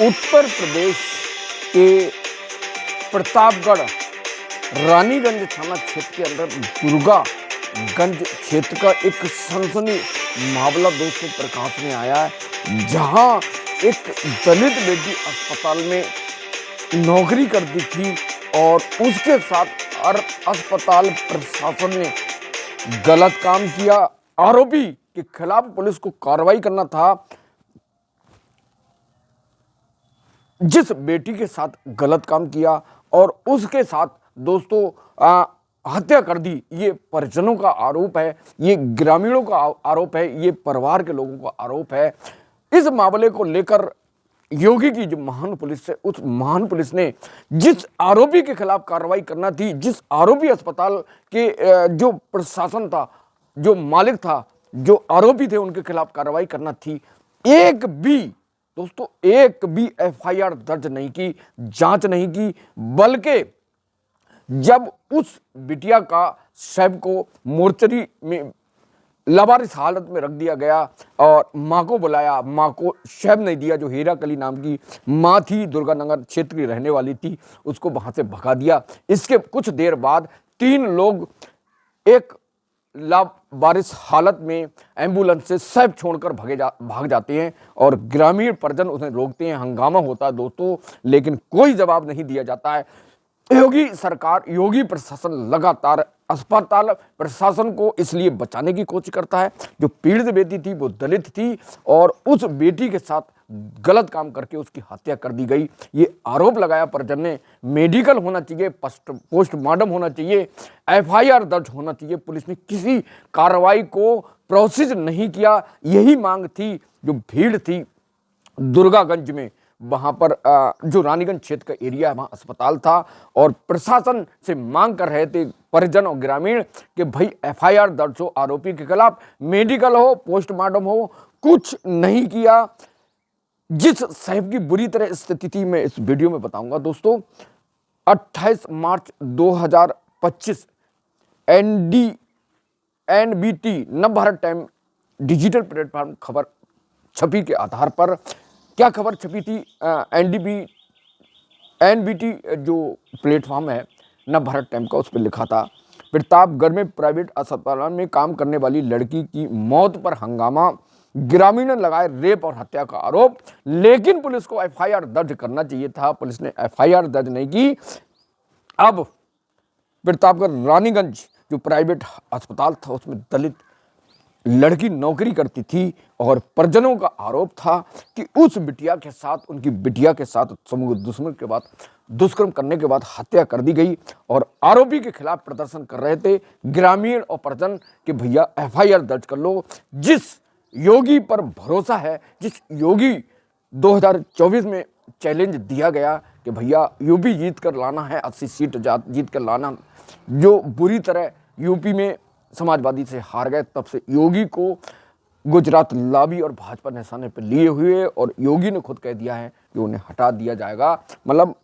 उत्तर प्रदेश के प्रतापगढ़ रानीगंज थाना क्षेत्र के अंदर दुर्गागंज क्षेत्र का एक सनसनी मामला दोस्तों प्रकाश में आया है, जहां एक दलित बेटी अस्पताल में नौकरी करती थी और उसके साथ अस्पताल प्रशासन ने गलत काम किया। आरोपी के खिलाफ पुलिस को कार्रवाई करना था। जिस बेटी के साथ गलत काम किया और उसके साथ दोस्तों हत्या कर दी, ये परिजनों का आरोप है, ये ग्रामीणों का आरोप है, ये परिवार के लोगों का आरोप है। इस मामले को लेकर योगी की जो महान पुलिस है, उस महान पुलिस ने जिस आरोपी के खिलाफ कार्रवाई करना थी, जिस आरोपी अस्पताल के जो प्रशासन था, जो मालिक था, जो आरोपी थे, उनके खिलाफ कार्रवाई करना थी, एक भी एफआईआर दर्ज नहीं की, जांच नहीं की, बल्कि जब उस बिटिया का शव को मोर्चरी में लावारिस हालत में रख दिया गया और मां को बुलाया, मां को शव नहीं दिया। जो हीरा कली नाम की मां थी, दुर्गानगर क्षेत्र की रहने वाली थी, उसको वहां से भगा दिया। इसके कुछ देर बाद 3 लोग एक लावारिस हालत में एम्बुलेंस से शव छोड़कर भाग जाते हैं और ग्रामीण परिजन उन्हें रोकते हैं। हंगामा होता है दोस्तों, लेकिन कोई जवाब नहीं दिया जाता है। योगी सरकार, योगी प्रशासन लगातार अस्पताल प्रशासन को इसलिए बचाने की कोशिश करता है। जो पीड़ित बेटी थी वो दलित थी और उस बेटी के साथ गलत काम करके उसकी हत्या कर दी गई। ये आरोप लगाया परिजन ने। मेडिकल होना चाहिए, पोस्टमार्टम होना चाहिए, एफआईआर दर्ज होना चाहिए। पुलिस ने किसी कार्रवाई को प्रोसेस नहीं किया। यही मांग थी। जो भीड़ थी दुर्गागंज में, वहां पर जो रानीगंज क्षेत्र का एरिया है, वहां अस्पताल था और प्रशासन से मांग कर रहे थे परिजन और ग्रामीण कि भाई एफआईआर दर्ज हो, आरोपी के खिलाफ मेडिकल हो, पोस्टमार्टम हो। कुछ नहीं किया। जिस साहब की बुरी तरह स्थिति थी, मैं इस वीडियो में बताऊंगा दोस्तों। 28 मार्च 2025 NBT Navbharat time digital platform खबर छपी के आधार पर क्या खबर छपी थी? एनबीटी जो प्लेटफॉर्म है नवभारत टाइम का, उस पर लिखा था प्रतापगढ़ में प्राइवेट अस्पताल में काम करने वाली लड़की की मौत पर हंगामा, ग्रामीण ने लगाए रेप और हत्या का आरोप, लेकिन पुलिस को एफआईआर दर्ज करना चाहिए था। पुलिस ने एफआईआर दर्ज नहीं की। अब प्रतापगढ़ रानीगंज जो प्राइवेट अस्पताल था, उसमें दलित लड़की नौकरी करती थी और परिजनों का आरोप था कि उस बिटिया के साथ, उनकी बिटिया के साथ दुष्कर्म करने के बाद हत्या कर दी गई और आरोपी के खिलाफ प्रदर्शन कर रहे थे ग्रामीण और परिजन कि भैया एफआईआर दर्ज कर लो। जिस योगी पर भरोसा है, जिस योगी 2024 में चैलेंज दिया गया कि भैया यूपी जीत कर लाना है, 80 सीट जीत कर लाना, जो बुरी तरह यूपी में समाजवादी से हार गए, तब से योगी को गुजरात लॉबी और भाजपा निशाने पर लिए हुए और योगी ने खुद कह दिया है कि उन्हें हटा दिया जाएगा। मतलब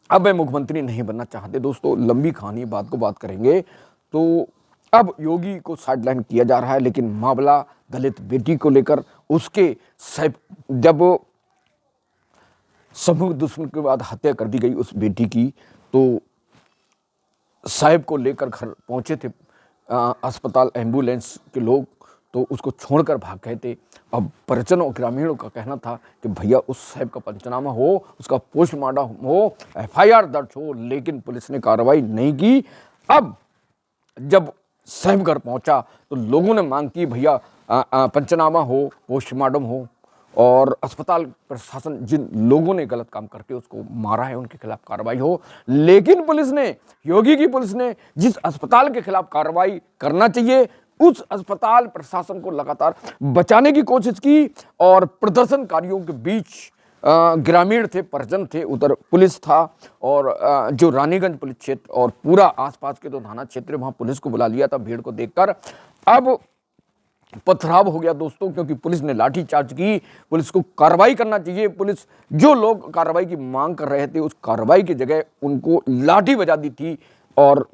अब वह मुख्यमंत्री नहीं बनना चाहते। दोस्तों लंबी कहानी, बात को बात करेंगे तो अब योगी को साइडलाइन किया जा रहा है, लेकिन मामला दलित बेटी को लेकर, उसके जब समूह दुश्मन के बाद हत्या कर दी गई उस बेटी की, तो साहब को लेकर घर पहुंचे थे अस्पताल एम्बुलेंस के लोग, तो उसको छोड़कर भाग गए थे। अब परिजनों और ग्रामीणों का कहना था कि भैया उस साहब का पंचनामा हो, उसका पोस्टमार्टम हो, एफआईआर दर्ज हो, लेकिन पुलिस ने कार्रवाई नहीं की। अब जब साहब घर पहुंचा तो लोगों ने मांग की भैया पंचनामा हो, पोस्टमार्टम हो और अस्पताल प्रशासन, जिन लोगों ने गलत काम करके उसको मारा है, उनके खिलाफ कार्रवाई हो। लेकिन पुलिस ने, योगी की पुलिस ने जिस अस्पताल के खिलाफ कार्रवाई करना चाहिए, उस अस्पताल प्रशासन को लगातार बचाने की कोशिश की और प्रदर्शनकारियों के बीच ग्रामीण थे, परिजन थे, उधर पुलिस था और जो रानीगंज पुलिस क्षेत्र और पूरा आसपास के 2 थाना क्षेत्र, वहां पुलिस को बुला लिया था भीड़ को देखकर। अब पथराव हो गया दोस्तों, क्योंकि पुलिस ने लाठीचार्ज की। पुलिस को कार्रवाई करना चाहिए। पुलिस, जो लोग कार्रवाई की मांग कर रहे थे, उस कार्रवाई की जगह उनको लाठी बजा दी थी और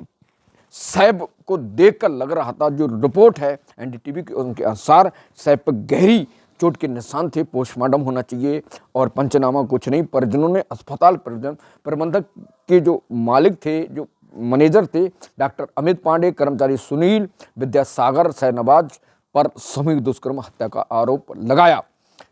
साहब को देखकर लग रहा था, जो रिपोर्ट है एनडीटीवी की, उनके अनुसार साहब पर गहरी चोट के निशान थे, पोस्टमार्टम होना चाहिए और पंचनामा कुछ नहीं। परिजनों ने अस्पताल प्रबंधक के जो मालिक थे, जो मैनेजर थे, डॉक्टर अमित पांडे, कर्मचारी सुनील, विद्यासागर, शहनवाज पर सामूहिक दुष्कर्म हत्या का आरोप लगाया,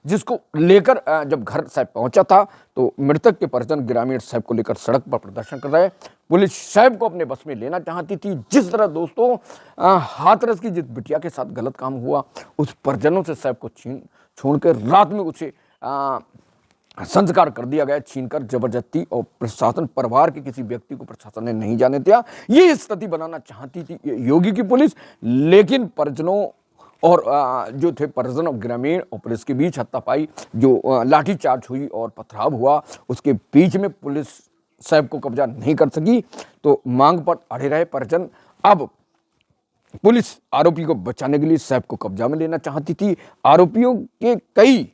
जिसको लेकर जब घर साहब पहुंचा था तो मृतक के परिजन ग्रामीण साहब को लेकर सड़क पर प्रदर्शन कर रहे। पुलिस साहब को अपने बस में लेना चाहती थी। जिस तरह दोस्तों हाथरस की जिस बिटिया के साथ गलत काम हुआ, उस परिजनों से साहब को छोड़कर रात में उसे संस्कार कर दिया गया, छीनकर जबरदस्ती, और प्रशासन, परिवार के किसी व्यक्ति को प्रशासन ने नहीं जाने दिया। ये स्थिति बनाना चाहती थी योगी की पुलिस, लेकिन परिजनों और जो थे परिजन और ग्रामीण और पुलिस के बीच हाथापाई, जो लाठीचार्ज हुई और पथराव हुआ, उसके बीच में पुलिस साहब को कब्जा नहीं कर सकी, तो मांग पर अड़े रहे परिजन। अब पुलिस आरोपी को बचाने के लिए साहब को कब्जा में लेना चाहती थी। आरोपियों के कई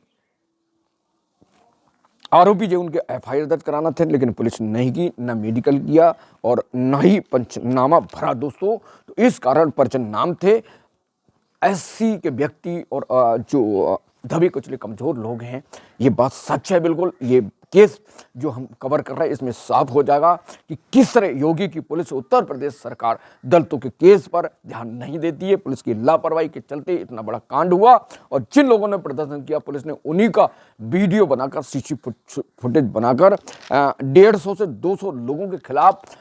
आरोपी जो उनके एफआईआर दर्ज कराना थे, लेकिन पुलिस ने नहीं की, न मेडिकल किया और न ही पंचनामा भरा दोस्तों। तो इस कारण परिजन नाम थे, एससी के व्यक्ति और जो दबे कुचले कमजोर लोग हैं। ये बात सच है बिल्कुल। ये केस जो हम कवर कर रहे हैं, इसमें साफ हो जाएगा कि किस तरह योगी की पुलिस, उत्तर प्रदेश सरकार दलितों के केस पर ध्यान नहीं देती है। पुलिस की लापरवाही के चलते इतना बड़ा कांड हुआ, और जिन लोगों ने प्रदर्शन किया, पुलिस ने उन्हीं का वीडियो बनाकर, सीसी फुटेज बनाकर 150 से 200 लोगों के खिलाफ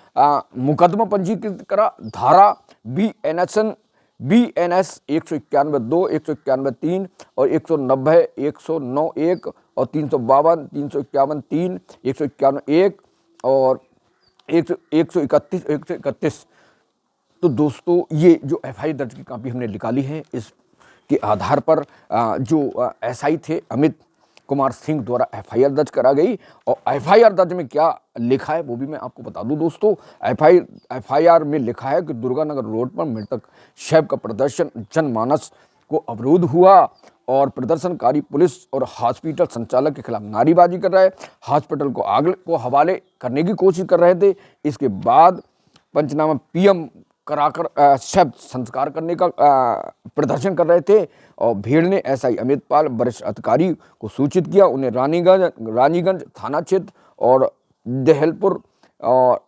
मुकदमा पंजीकृत करा। धारा BNS 191(2), 191(3) और 190, 109(1) और 352, 351(3), 151(1) और 131, 131। तो दोस्तों ये जो एफआईआर दर्ज की कॉपी हमने निकाली है, इसके आधार पर जो एसआई थे अमित कुमार सिंह द्वारा एफआईआर दर्ज करा गई। और एफआईआर दर्ज में क्या लिखा है वो भी मैं आपको बता दूं दोस्तों। एफआईआर में लिखा है कि दुर्गानगर रोड पर मृतक शैब का प्रदर्शन जनमानस को अवरोध हुआ, और प्रदर्शनकारी पुलिस और हॉस्पिटल संचालक के खिलाफ नारेबाजी कर रहे, हॉस्पिटल को आग को हवाले करने की कोशिश कर रहे थे। इसके बाद पंचनामा पीएम कराकर शव संस्कार करने का प्रदर्शन कर रहे थे, और भीड़ ने एसआई अमित पाल वरिष्ठ अधिकारी को सूचित किया। उन्हें रानीगंज थाना क्षेत्र और दहलपुर और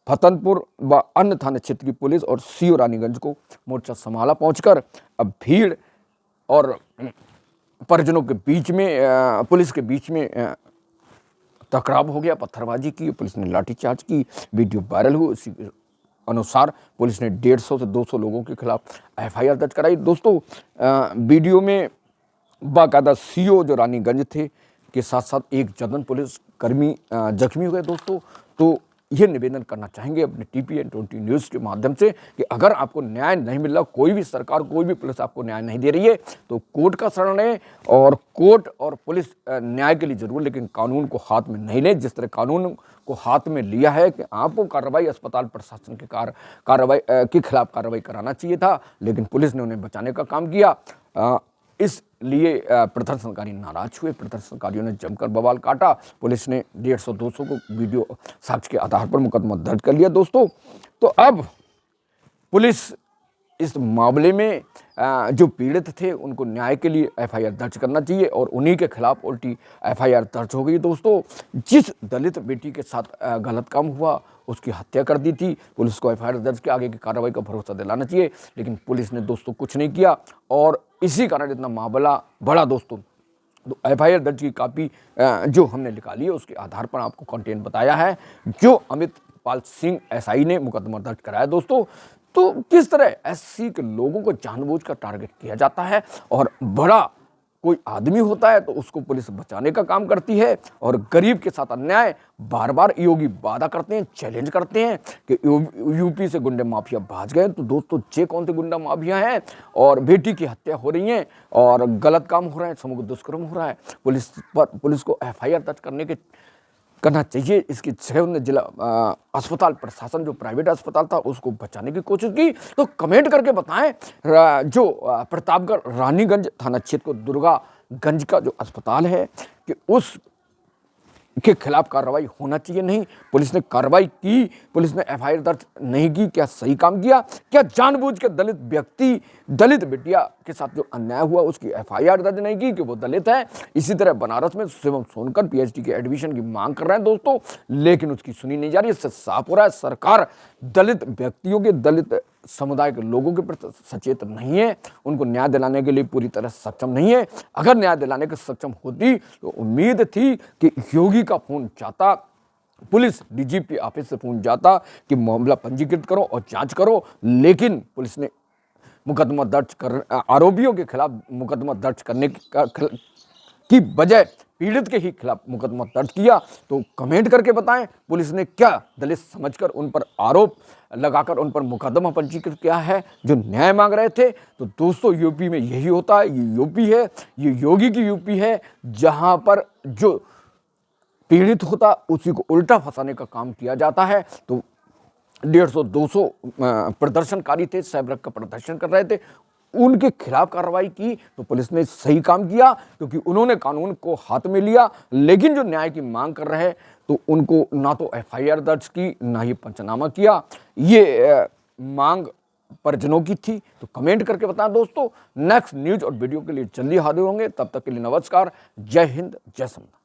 फतनपुर व अन्य थाना क्षेत्र की पुलिस और सीओ रानीगंज को मोर्चा संभाला पहुंचकर। अब भीड़ और परिजनों के बीच में, पुलिस के बीच में टकराव हो गया, पत्थरबाजी की, पुलिस ने लाठीचार्ज की, वीडियो वायरल हुई। उसी अनुसार पुलिस ने 150 से 200 लोगों के खिलाफ एफआईआर दर्ज कराई। दोस्तों वीडियो में बाकायदा सीओ जो रानीगंज थे के साथ साथ एक जगन पुलिस कर्मी जख्मी हुए दोस्तों। तो ये निवेदन करना चाहेंगे अपने TPN 20 न्यूज़ के माध्यम से कि अगर आपको न्याय नहीं मिल रहा, कोई भी सरकार, कोई भी पुलिस आपको न्याय नहीं दे रही है, तो कोर्ट का शरण लें, और कोर्ट और पुलिस न्याय के लिए जरूर, लेकिन कानून को हाथ में नहीं लें। जिस तरह कानून को हाथ में लिया है कि आपको कार्रवाई अस्पताल प्रशासन के कार्रवाई के खिलाफ कार्रवाई कराना चाहिए था, लेकिन पुलिस ने उन्हें बचाने का काम किया। इसलिए प्रदर्शनकारी नाराज हुए, प्रदर्शनकारियों ने जमकर बवाल काटा। पुलिस ने 150-200 को वीडियो साक्ष्य के आधार पर मुकदमा दर्ज कर लिया दोस्तों। तो अब पुलिस इस मामले में जो पीड़ित थे उनको न्याय के लिए एफआईआर दर्ज करना चाहिए, और उन्हीं के खिलाफ उल्टी एफआईआर दर्ज हो गई दोस्तों। जिस दलित बेटी के साथ गलत काम हुआ, उसकी हत्या कर दी थी, पुलिस को एफआईआर दर्ज के आगे की कार्रवाई का भरोसा दिलाना चाहिए, लेकिन पुलिस ने दोस्तों कुछ नहीं किया, और इसी कारण इतना मामला बढ़ा दोस्तों। तो एफआईआर दर्ज की कॉपी जो हमने निकाली है, उसके आधार पर आपको कंटेंट बताया है, जो अमित पाल सिंह एसआई ने मुकदमा दर्ज कराया दोस्तों। तो किस तरह एससी के लोगों को जानबूझकर टारगेट किया जाता है, और बड़ा कोई आदमी होता है तो उसको पुलिस बचाने का काम करती है, और गरीब के साथ अन्याय बार बार योगी वादा करते हैं, चैलेंज करते हैं कि यूपी से गुंडे माफिया भाग गए। तो दोस्तों ये कौन से गुंडा माफिया हैं, और बेटी की हत्या हो रही है और गलत काम हो रहा है, समूह दुष्कर्म हो रहा है, पुलिस को एफआईआर दर्ज करना चाहिए। इसकी जगह उन्होंने जिला अस्पताल प्रशासन, जो प्राइवेट अस्पताल था, उसको बचाने की कोशिश की। तो कमेंट करके बताएं जो प्रतापगढ़ रानीगंज थाना क्षेत्र को दुर्गागंज का जो अस्पताल है, कि उस के खिलाफ कार्रवाई होना चाहिए नहीं? पुलिस ने कार्रवाई की, पुलिस ने एफआईआर दर्ज नहीं की, क्या सही काम किया? क्या जानबूझ के दलित व्यक्ति, दलित बिटिया के साथ जो अन्याय हुआ उसकी एफआईआर दर्ज नहीं की कि वो दलित है? इसी तरह बनारस में शिवम सोनकर पीएचडी के एडमिशन की मांग कर रहे हैं दोस्तों, लेकिन उसकी सुनी नहीं जा रही। इससे साफ हो रहा है सरकार दलित व्यक्तियों के, दलित समुदाय के लोगों के प्रति सचेत नहीं है, उनको न्याय दिलाने के लिए पूरी तरह सक्षम नहीं है। अगर न्याय दिलाने के सक्षम होती तो उम्मीद थी कि योगी का फोन जाता, पुलिस डीजीपी ऑफिस से फोन जाता कि मामला पंजीकृत करो और जांच करो, लेकिन पुलिस ने मुकदमा दर्ज कर, आरोपियों के खिलाफ मुकदमा दर्ज करने की बजाय पीड़ित के ही खिलाफ मुकदमा दर्ज किया। तो कमेंट करके बताएं पुलिस ने क्या दलित समझकर उन पर आरोप लगाकर उन पर मुकदमा पंजीकृत किया है जो न्याय मांग रहे थे? तो दोस्तों यूपी में यही होता है, ये यूपी है, ये योगी की यूपी है, जहां पर जो पीड़ित होता उसी को उल्टा फंसाने का काम किया जाता है। तो 150-200 प्रदर्शनकारी थे, साइबर का प्रदर्शन कर रहे थे, उनके खिलाफ कार्रवाई की तो पुलिस ने सही काम किया क्योंकि उन्होंने कानून को हाथ में लिया। लेकिन जो न्याय की मांग कर रहे तो उनको ना तो एफआईआर दर्ज की, ना ही पंचनामा किया। ये मांग परिजनों की थी। तो कमेंट करके बताएं दोस्तों। नेक्स्ट न्यूज और वीडियो के लिए जल्दी हाजिर होंगे, तब तक के लिए नमस्कार, जय हिंद, जय संविधान।